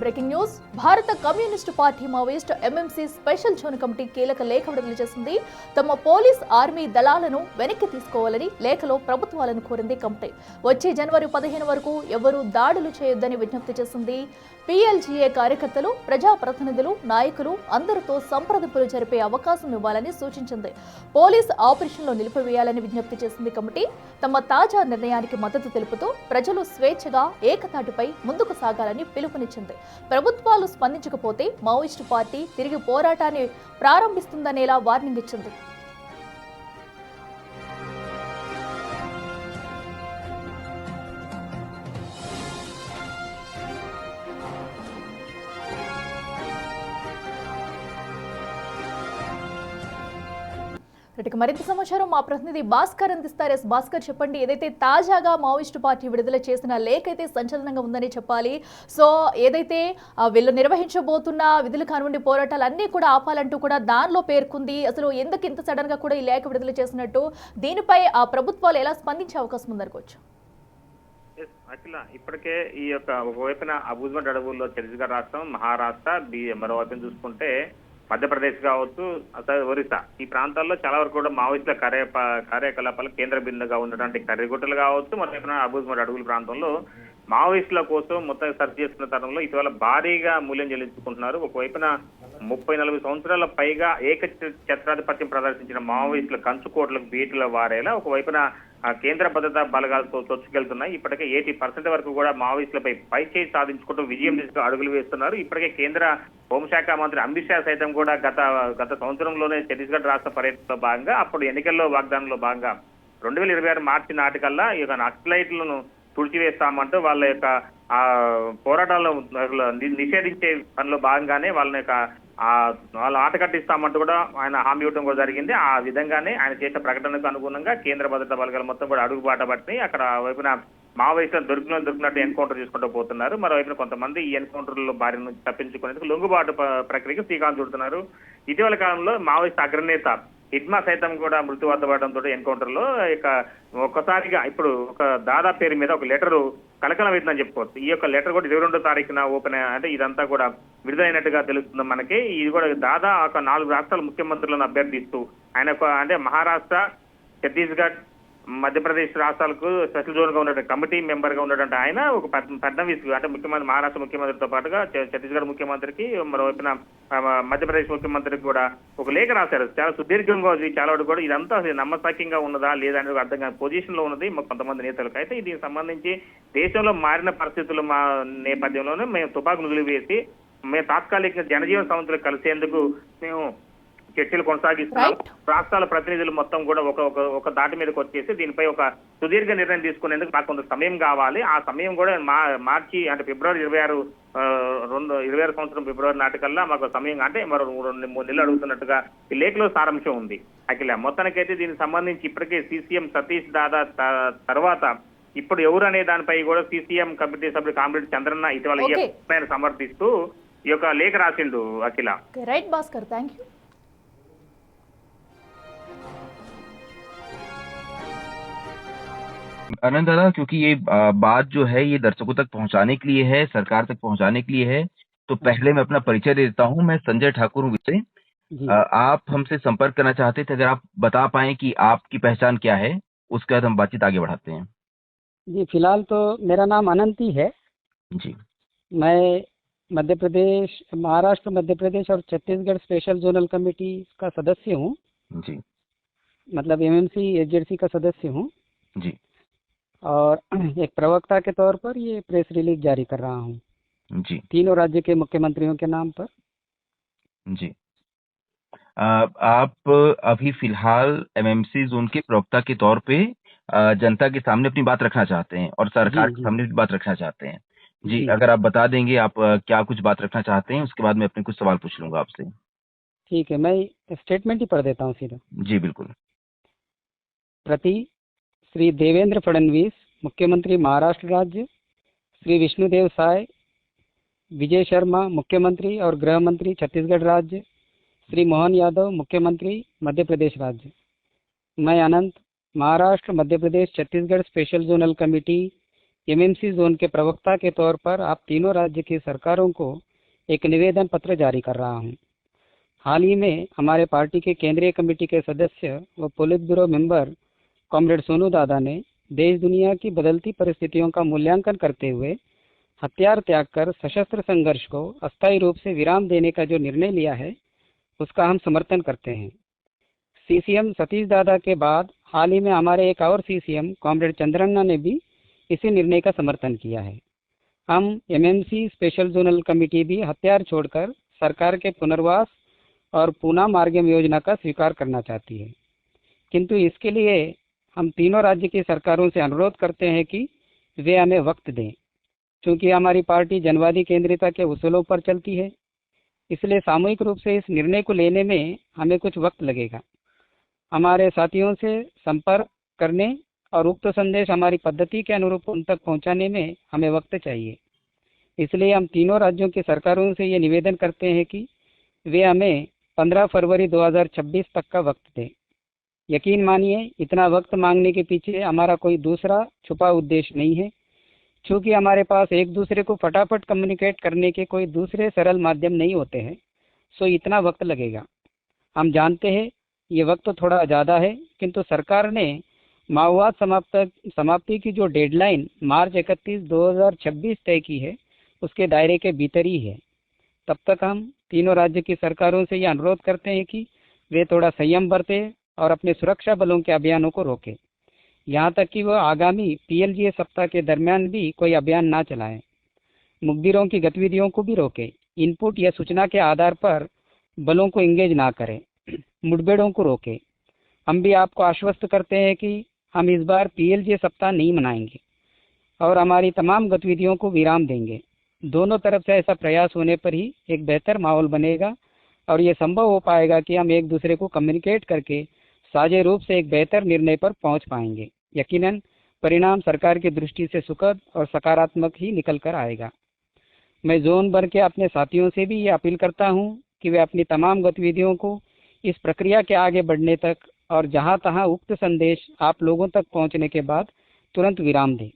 Breaking news భారత communist party Maoist MMC special zone committee కీలక లేఖ విడుదల చేసింది. తమ పోలీస్ ఆర్మీ దళాలను వెనక్కి తీసుకోవాలని లేఖలో ప్రభుత్వాలను కోరింది కమిటీ. వచ్చే జనవరి 15 వరకు ఎవరూ దాడులు చేయొద్దని విజ్ఞప్తి చేసింది. పీఎల్జీఏ కార్యకర్తలు, ప్రజాప్రతినిధులు, నాయకులు అందరితో సంప్రదింపులు జరిపే అవకాశం ఇవ్వాలని సూచించింది. పోలీస్ ఆపరేషన్లో నిలిపివేయాలని విజ్ఞప్తి చేసింది కమిటీ. తమ తాజా నిర్ణయానికి మద్దతు తెలుపుతూ ప్రజలు స్వేచ్ఛగా ఏకతాటిపై ముందుకు సాగాలని పిలుపునిచ్చింది. ప్రభుత్వాలు స్పందించకపోతే మావోయిస్టు పార్టీ తిరిగి పోరాటాన్ని ప్రారంభిస్తుందనేలా వార్నింగ్ ఇచ్చింది. మరింత సమాచారం మా ప్రతినిధి భాస్కర్ అందిస్తారు. భాస్కర్, చెప్పండి, ఏదైతే తాజాగా మావోయిస్టు పార్టీ విడుదల చేసిన లేఖ అయితే సంచలనంగా ఉందని చెప్పాలి. సో ఏదైతే వీళ్ళు నిర్వహించబోతున్న విధులు కానివ్వండి, పోరాటాలు అన్నీ కూడా ఆపాలంటూ కూడా దానిలో పేర్కొంది. అసలు ఎందుకు ఇంత సడన్ గా కూడా ఈ లేఖ విడుదల చేసినట్టు, దీనిపై ఆ ప్రభుత్వాలు ఎలా స్పందించే అవకాశం ఉందనుకోవచ్చు? అఖిల, ఇప్పటికే ఈ యొక్క ఒకవైపున అబూజ్మండ్ అడవుల్లో ఛత్తీస్గఢ్ రాష్ట్రం, మహారాష్ట్ర, మరోవైపున చూసుకుంటే మధ్యప్రదేశ్ కావచ్చు, ఒరిస్సా, ఈ ప్రాంతాల్లో చాలా వరకు కూడా మావోయిస్టుల కార్యకలాపాలు కేంద్ర బిందుగా ఉన్నటువంటి కర్రిగుట్టలు కావచ్చు, మరోవైపున అబూజ్మండ్ అడవుల ప్రాంతంలో మావోయిస్టుల కోసం మొత్తం సెర్చ్ చేస్తున్న తరంలో ఇటీవల భారీగా మూల్యం చెల్లించుకుంటున్నారు. ఒకవైపున 30-40 సంవత్సరాల పైగా ఛత్రాధిపత్యం ప్రదర్శించిన మావోయిస్టుల కంచుకోట్లకు బీటుల వారేలా ఒకవైపున కేంద్ర భద్రతా బలగాలతో చొచ్చుకెళ్తున్నాయి. ఇప్పటికే 80% వరకు కూడా మావోయిస్టులపై పైచేయి సాధించుకుంటూ విజయం దిశగా అడుగులు వేస్తున్నారు. ఇప్పటికే కేంద్ర హోంశాఖ మంత్రి అమిత్ షా సైతం కూడా గత సంవత్సరంలోనే ఛత్తీస్గఢ్ రాష్ట్ర పర్యటనలో భాగంగా, అప్పుడు ఎన్నికల్లో వాగ్దానంలో భాగంగా 2026 మార్చి నాటికల్లా ఈ యొక్క నక్సలైట్లను తుడిచివేస్తామంటూ వాళ్ళ యొక్క పోరాటాలను నిషేధించే పనిలో భాగంగానే వాళ్ళ ఆట కట్టిస్తామంటూ కూడా ఆయన హామీ ఇవ్వడం కూడా జరిగింది. ఆ విధంగానే ఆయన చేసిన ప్రకటనకు అనుగుణంగా కేంద్ర భద్రతా బలగాలు మొత్తం కూడా అడుగుబాట పట్టి అక్కడ వైపున మావోయిస్టులు దొరికినట్టు ఎన్కౌంటర్ చేసుకుంటూ పోతున్నారు. మరోవైపున కొంతమంది ఈ ఎన్కౌంటర్లో బారి నుంచి తప్పించుకునేందుకు లొంగుబాటు ప్రక్రియకు శ్రీకారం చుడుతున్నారు. ఇటీవల కాలంలో మావోయిస్ట్ అగ్రనేత హిడ్మా సైతం కూడా మృత్యువార్త పడడంతో ఎన్కౌంటర్ లో ఇక ఒక్కసారిగా ఇప్పుడు ఒక దాదా పేరు మీద ఒక లెటర్ కలకలం అవుతుందని చెప్పుకోవచ్చు. ఈ యొక్క లెటర్ కూడా 22వ తారీఖున ఓపెన్, అంటే ఇదంతా కూడా విడుదలైనట్టుగా తెలుస్తుంది మనకి. ఇది కూడా దాదా ఒక 4 రాష్ట్రాల ముఖ్యమంత్రులను అభ్యర్థిస్తూ ఆయన అంటే మహారాష్ట్ర, ఛత్తీస్గఢ్, మధ్యప్రదేశ్ రాష్ట్రాలకు స్పెషల్ జోన్ గా ఉన్నటువంటి కమిటీ మెంబర్ గా ఉన్నటువంటి ఆయన ఒక ఫడ్నవీస్ అంటే ముఖ్యమంత్రి, మహారాష్ట్ర ముఖ్యమంత్రితో పాటుగా ఛత్తీస్గఢ్ ముఖ్యమంత్రికి, మరోవైపున మధ్యప్రదేశ్ ముఖ్యమంత్రికి కూడా ఒక లేఖ రాశారు. చాలా సుదీర్ఘంగా చాలా వరకు కూడా ఇదంతా నమ్మశక్యంగా ఉన్నదా లేదా అనేది అర్థం కాని పొజిషన్ లో ఉన్నది కొంతమంది నేతలకు. అయితే దీనికి సంబంధించి దేశంలో మారిన పరిస్థితుల నేపథ్యంలోనే మేము తుపాకు నిలిపివేసి మేము తాత్కాలికంగా జనజీవన సంస్థలు కలిసేందుకు మేము చర్చలు కొనసాగిస్తున్నాం. రాష్ట్రాల ప్రతినిధులు మొత్తం కూడా ఒక దాటి మీదకి వచ్చేసి దీనిపై ఒక సుదీర్ఘ నిర్ణయం తీసుకునేందుకు నాకు కొంత సమయం కావాలి. ఆ సమయం కూడా మార్చి అంటే ఫిబ్రవరి 26 సంవత్సరం ఫిబ్రవరి నాటికల్లా మాకు సమయం అంటే మరో 2-3 నెలలు అడుగుతున్నట్టుగా ఈ లేఖలో సారాంశం ఉంది. అఖిల, మొత్తానికైతే దీనికి సంబంధించి ఇప్పటికే సీసీఎం సతీష్ దాదా తర్వాత ఇప్పుడు ఎవరు అనే దానిపై కూడా సీసీఎం కమిటీ సభ్యుడు కామ్రేడ్ చంద్రన్న ఇటీవల సమర్థిస్తూ ఈ యొక్క లేఖ రాసిండు. అఖిల, రైట్ భాస్కర్, థ్యాంక్ యూ. आनंद दादा, क्योंकि ये बात जो है ये दर्शकों तक पहुंचाने के लिए है, सरकार तक पहुंचाने के लिए है, तो पहले मैं अपना परिचय दे देता हूं। मैं संजय ठाकुर हूं विषय। आप हमसे संपर्क करना चाहते थे, अगर आप बता पाएं कि आपकी पहचान क्या है, उसके बाद हम बातचीत आगे बढ़ाते हैं। जी, फिलहाल तो मेरा नाम अनंत ही है जी। मैं महाराष्ट्र, मध्य प्रदेश और छत्तीसगढ़ स्पेशल जोनल कमेटी का सदस्य हूँ जी। मतलब एमएमसी एजेंसी का सदस्य हूँ जी। और एक प्रवक्ता के तौर पर ये प्रेस रिलीज जारी कर रहा हूँ जी। तीनों राज्य के मुख्यमंत्रियों के नाम पर। जी। आप अभी फिलहाल एमएमसी जोन के प्रवक्ता के तौर पे जनता के सामने अपनी बात रखना चाहते हैं और सरकार के सामने भी बात रखना चाहते हैं। जी, अगर आप बता देंगे आप क्या कुछ बात रखना चाहते हैं, उसके बाद मैं अपने कुछ सवाल पूछ लूंगा आपसे। ठीक है, मैं स्टेटमेंट ही पढ़ देता हूँ सीधा। जी बिल्कुल। प्रति श्री देवेंद्र फडणवीस मुख्यमंत्री महाराष्ट्र राज्य, श्री विष्णुदेव साय विजय शर्मा मुख्यमंत्री और गृह मंत्री छत्तीसगढ़ राज्य, श्री मोहन यादव मुख्यमंत्री मध्य प्रदेश राज्य। मैं Anant Maharashtra, Madhya Pradesh, Chhattisgarh special zonal committee MMC zone के प्रवक्ता के तौर पर आप तीनों राज्य की सरकारों को एक निवेदन पत्र जारी कर रहा हूं। हाल ही में हमारे पार्टी के केंद्रीय कमेटी के सदस्य व polit bureau member comrade Sonu दादा ने देश दुनिया की बदलती परिस्थितियों का मूल्यांकन करते हुए हथियार त्याग कर सशस्त्र संघर्ष को अस्थायी रूप से विराम देने का जो निर्णय लिया है उसका हम समर्थन करते हैं। सीसीएम सतीश दादा के बाद हाल ही में हमारे एक और सीसीएम कॉमरेड चंद्रन्ना ने भी इसी निर्णय का समर्थन किया है। हम एमएमसी स्पेशल जोनल कमेटी भी हथियार छोड़कर सरकार के पुनर्वास और पुनः मार्गम योजना का स्वीकार करना चाहती है, किंतु इसके लिए हम तीनों राज्य की सरकारों से अनुरोध करते हैं कि वे हमें वक्त दें। चूंकि हमारी पार्टी जनवादी केंद्रिता के उसूलों पर चलती है, इसलिए सामूहिक रूप से इस निर्णय को लेने में हमें कुछ वक्त लगेगा। हमारे साथियों से संपर्क करने और उक्त संदेश हमारी पद्धति के अनुरूप उन तक पहुंचाने में हमें वक्त चाहिए। इसलिए हम तीनों राज्यों की सरकारों से ये निवेदन करते हैं कि वे हमें 15 फरवरी 2026 तक का वक्त दें। यकीन मानिए, इतना वक्त मांगने के पीछे हमारा कोई दूसरा छुपा उद्देश्य नहीं है। चूँकि हमारे पास एक दूसरे को फटाफट कम्युनिकेट करने के कोई दूसरे सरल माध्यम नहीं होते हैं, सो इतना वक्त लगेगा। हम जानते हैं ये वक्त थोड़ा ज़्यादा है, किंतु सरकार ने माओवाद समाप्ति की जो डेडलाइन मार्च 31, 2026 तय की है, उसके दायरे के भीतर ही है। तब तक हम तीनों राज्य की सरकारों से ये अनुरोध करते हैं कि वे थोड़ा संयम बरतें और अपने सुरक्षा बलों के अभियानों को रोकें, यहाँ तक कि वह आगामी पीएलजीए सप्ताह के दरमियान भी कोई अभियान ना चलाएं। मुखबिरों की गतिविधियों को भी रोकें। इनपुट या सूचना के आधार पर बलों को इंगेज ना करें। मुठभेड़ों को रोकें। हम भी आपको आश्वस्त करते हैं कि हम इस बार पीएलजीए सप्ताह नहीं मनाएंगे और हमारी तमाम गतिविधियों को विराम देंगे। दोनों तरफ से ऐसा प्रयास होने पर ही एक बेहतर माहौल बनेगा और ये संभव हो पाएगा कि हम एक दूसरे को कम्युनिकेट करके साझे रूप से एक बेहतर निर्णय पर पहुंच पाएंगे। यकीनन परिणाम सरकार की दृष्टि से सुखद और सकारात्मक ही निकल कर आएगा। मैं जोन भर के अपने साथियों से भी ये अपील करता हूं कि वे अपनी तमाम गतिविधियों को इस प्रक्रिया के आगे बढ़ने तक और जहां तहां उक्त संदेश आप लोगों तक पहुंचने के बाद तुरंत विराम दें।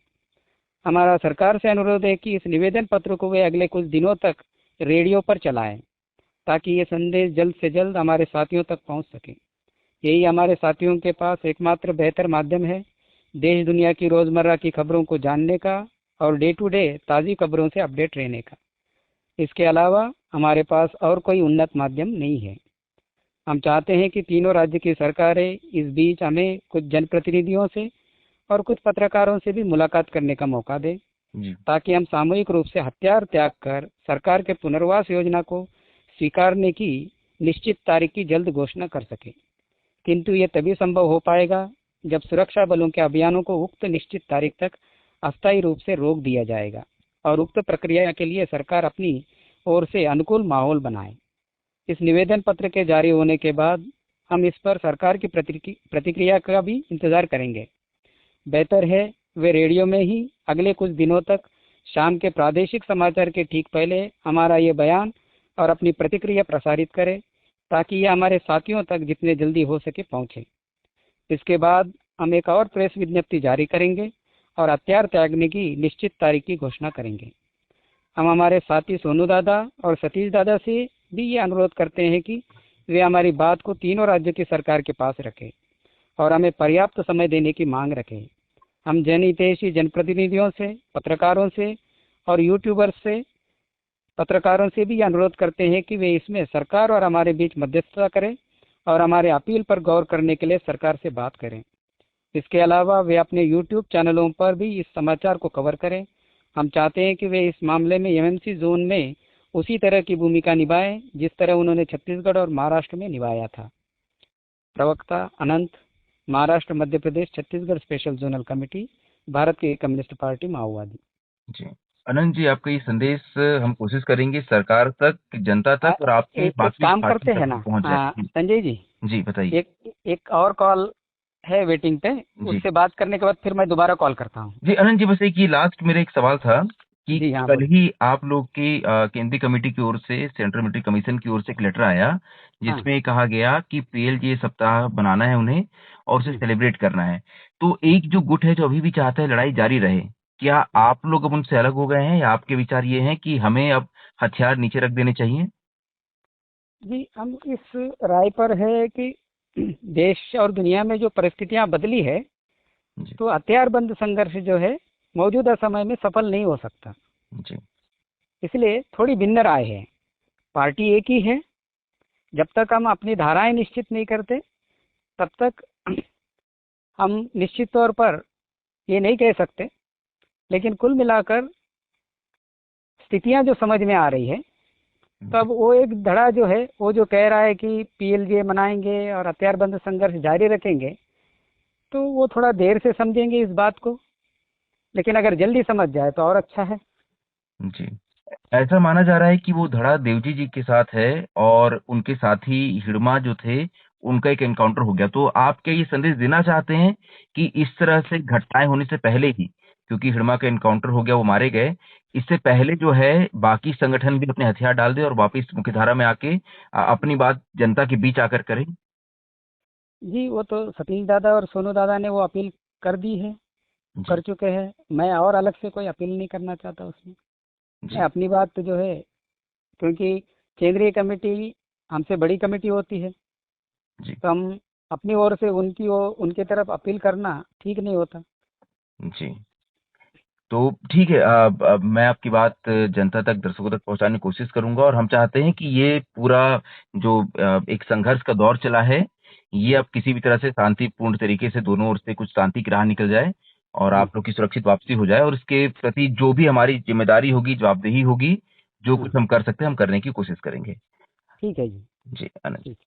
हमारा सरकार से अनुरोध है कि इस निवेदन पत्र को वे अगले कुछ दिनों तक रेडियो पर चलाएं, ताकि ये संदेश जल्द से जल्द हमारे साथियों तक पहुंच सके। यही हमारे साथियों के पास एकमात्र बेहतर माध्यम है देश दुनिया की रोज़मर्रा की खबरों को जानने का और डे टू डे ताज़ी खबरों से अपडेट रहने का। इसके अलावा हमारे पास और कोई उन्नत माध्यम नहीं है। हम चाहते हैं कि तीनों राज्य की सरकारें इस बीच हमें कुछ जनप्रतिनिधियों से और कुछ पत्रकारों से भी मुलाकात करने का मौका दें, ताकि हम सामूहिक रूप से हथियार त्याग कर सरकार के पुनर्वास योजना को स्वीकारने की निश्चित तारीख की जल्द घोषणा कर सकें। किंतु ये तभी संभव हो पाएगा जब सुरक्षा बलों के अभियानों को उक्त निश्चित तारीख तक अस्थायी रूप से रोक दिया जाएगा और उक्त प्रक्रिया के लिए सरकार अपनी ओर से अनुकूल माहौल बनाए। इस निवेदन पत्र के जारी होने के बाद हम इस पर सरकार की प्रतिक्रिया का भी इंतजार करेंगे। बेहतर है वे रेडियो में ही अगले कुछ दिनों तक शाम के प्रादेशिक समाचार के ठीक पहले हमारा ये बयान और अपनी प्रतिक्रिया प्रसारित करें, ताकि ये हमारे साथियों तक जितने जल्दी हो सके पहुँचे। इसके बाद हम एक और प्रेस विज्ञप्ति जारी करेंगे और हथियार त्यागने की निश्चित तारीख की घोषणा करेंगे। हम हमारे साथी सोनू दादा और सतीश दादा से भी ये अनुरोध करते हैं कि वे हमारी बात को तीनों राज्यों की सरकार के पास रखें और हमें पर्याप्त समय देने की मांग रखें। हम जनहितैषी जनप्रतिनिधियों से, पत्रकारों से और यूट्यूबर्स से पत्रकारों से भी अनुरोध करते हैं कि वे इसमें सरकार और हमारे बीच मध्यस्थता करें और हमारे अपील पर गौर करने के लिए सरकार से बात करें। इसके अलावा वे अपने यूट्यूब चैनलों पर भी इस समाचार को कवर करें। हम चाहते हैं कि वे इस मामले में एमएमसी जोन में उसी तरह की भूमिका निभाएं जिस तरह उन्होंने छत्तीसगढ़ और महाराष्ट्र में निभाया था। प्रवक्ता Anant, Maharashtra, Madhya Pradesh, Chhattisgarh special zonal committee, Bharat की कम्युनिस्ट पार्टी माओवादी। जी अनंत जी, आपका ये संदेश हम कोशिश करेंगे सरकार तक, जनता तक और आपके एक बाकी काम पार्टी करते तक हैं ना पहुंच जाए। संजय जी, जी बताइए। एक और कॉल है वेटिंग पे, उससे बात करने के बाद फिर मैं दोबारा कॉल करता हूँ। जी अनंत जी, बस एक ये लास्ट मेरा एक सवाल था कि जी, हाँ, कल ही आप लोग की केंद्रीय कमेटी की ओर से, सेंट्रल मिलिट्री कमीशन की ओर से एक लेटर आया जिसमें कहा गया कि पीएलजीए सप्ताह बनाना है उन्हें और उसे सेलिब्रेट करना है। तो एक जो गुट है जो अभी भी चाहता है लड़ाई जारी रहे, क्या आप लोग अब उनसे अलग हो गए हैं या आपके विचार ये हैं कि हमें अब हथियार नीचे रख देने चाहिए? जी, हम इस राय पर है कि देश और दुनिया में जो परिस्थितियां बदली है, जी। तो हथियारबंद संघर्ष जो है मौजूदा समय में सफल नहीं हो सकता। जी। इसलिए थोड़ी भिन्न राय है। पार्टी एक ही है। जब तक हम अपनी धाराएं निश्चित नहीं करते, तब तक हम निश्चित तौर पर ये नहीं कह सकते। लेकिन कुल मिलाकर स्थितियां जो समझ में आ रही है, तब वो एक धड़ा जो है, वो जो कह रहा है कि पीएलजे मनाएंगे और हथियारबंद संघर्ष जारी रखेंगे, तो वो थोड़ा देर से समझेंगे इस बात को। लेकिन अगर जल्दी समझ जाए तो और अच्छा है। जी। ऐसा माना जा रहा है कि वो धड़ा देवजी जी के साथ है और उनके साथी हिड़मा जो थे, उनका एक एनकाउंटर हो गया। तो आप क्या ये संदेश देना चाहते हैं कि इस तरह से घटनाएं होने से पहले ही, क्योंकि हिड़मा का एनकाउंटर हो गया, वो मारे गए, इससे पहले जो है बाकी संगठन भी अपने हथियार डाल दे और वापस मुख्यधारा में आके अपनी बात जनता के बीच आकर करें? जी, वो तो सतीश दादा और सोनू दादा ने वो अपील कर दी है, जी। कर चुके हैं। मैं और अलग से कोई अपील नहीं करना चाहता उसमें। मैं जी। अपनी बात जो है, क्योंकि केंद्रीय कमेटी हमसे बड़ी कमेटी होती है, जी। तो हम अपनी ओर से उनकी तरफ अपील करना ठीक नहीं होता। जी। तो ठीक है, मैं आपकी बात जनता तक, दर्शकों तक पहुंचाने की कोशिश करूंगा और हम चाहते हैं कि ये पूरा जो एक संघर्ष का दौर चला है, ये अब किसी भी तरह से शांतिपूर्ण तरीके से दोनों ओर से कुछ शांति की राह निकल जाए और जी। आप लोग की सुरक्षित वापसी हो जाए, और इसके प्रति जो भी हमारी जिम्मेदारी होगी, जवाबदेही होगी, जो हाँ, कुछ हम कर सकते हैं हम करने की कोशिश करेंगे। ठीक है जी। जी आनंद। ठीक।